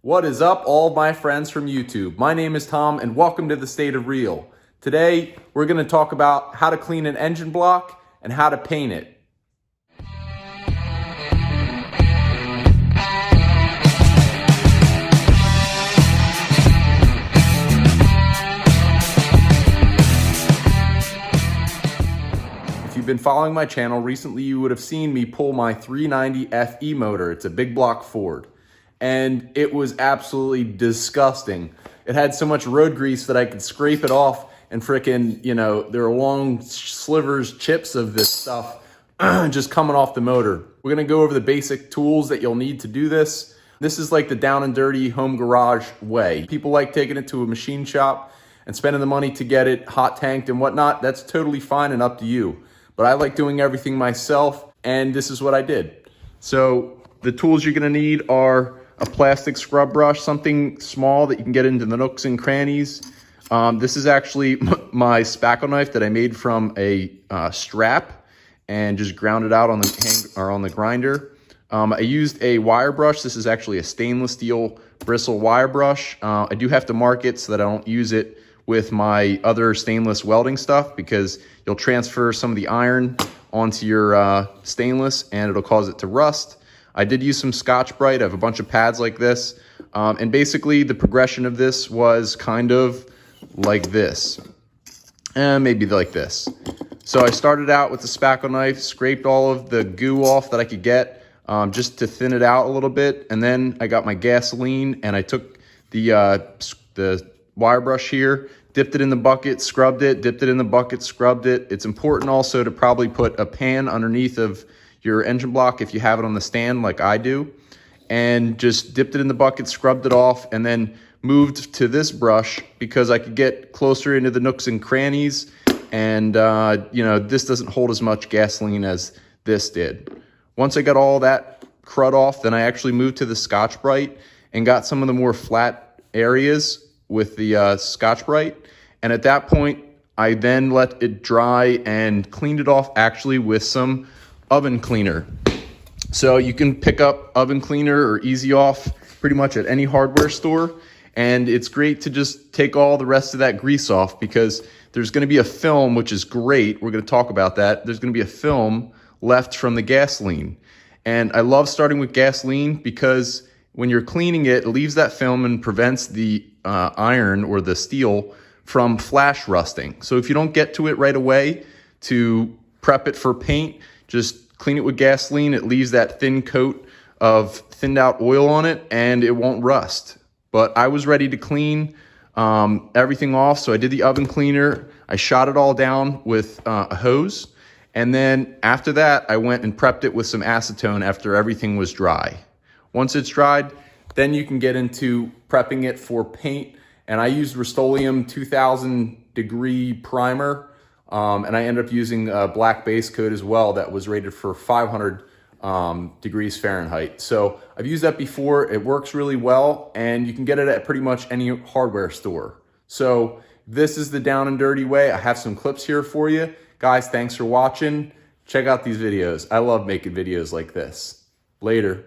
What is up, all of my friends from YouTube? My name is Tom and welcome to the State of Real. Today, we're going to talk about how to clean an engine block and how to paint it. If you've been following my channel recently, you would have seen me pull my 390 FE motor. It's a big block Ford. And it was absolutely disgusting. It had so much road grease that I could scrape it off and frickin', there are long slivers, chips of this stuff just coming off the motor. We're gonna go over the basic tools that you'll need to do this. This is like the down and dirty home garage way. People like taking it to a machine shop and spending the money to get it hot tanked and whatnot. That's totally fine and up to you. But I like doing everything myself, and this is what I did. So the tools you're gonna need are a plastic scrub brush, something small that you can get into the nooks and crannies. This is actually my spackle knife that I made from a strap and just ground it out on the grinder. I used a wire brush. This is actually a stainless steel bristle wire brush. I do have to mark it so that I don't use it with my other stainless welding stuff, because you'll transfer some of the iron onto your stainless and it'll cause it to rust. I did use some Scotch-Brite. I have a bunch of pads like this. And basically the progression of this was kind of like this. And maybe like this. So I started out with the spackle knife, scraped all of the goo off that I could get, just to thin it out a little bit. And then I got my gasoline and I took the wire brush here, dipped it in the bucket, scrubbed it, dipped it in the bucket, scrubbed it. It's important also to probably put a pan underneath of your engine block if you have it on the stand like I do, and just dipped it in the bucket, scrubbed it off, and then moved to this brush because I could get closer into the nooks and crannies, and this doesn't hold as much gasoline as this did. Once I got all that crud off, then I actually moved to the Scotch-Brite and got some of the more flat areas with the Scotch-Brite, and at that point I then let it dry and cleaned it off actually with some oven cleaner. So you can pick up oven cleaner or Easy Off pretty much at any hardware store, and it's great to just take all the rest of that grease off, because there's going to be a film, which is great. We're going to talk about that. There's going to be a film left from the gasoline, and I love starting with gasoline because when you're cleaning it, it leaves that film and prevents the iron or the steel from flash rusting. So if you don't get to it right away to prep it for paint, just clean it with gasoline. It leaves that thin coat of thinned out oil on it and it won't rust. But I was ready to clean everything off, so I did the oven cleaner. I shot it all down with a hose, and then after that I went and prepped it with some acetone after everything was dry. Once it's dried, then you can get into prepping it for paint, and I used Rust-oleum 2000 degree primer. And I ended up using a black base coat as well that was rated for 500 degrees Fahrenheit. So I've used that before. It works really well, and you can get it at pretty much any hardware store. So this is the down and dirty way. I have some clips here for you. Guys, thanks for watching. Check out these videos. I love making videos like this. Later.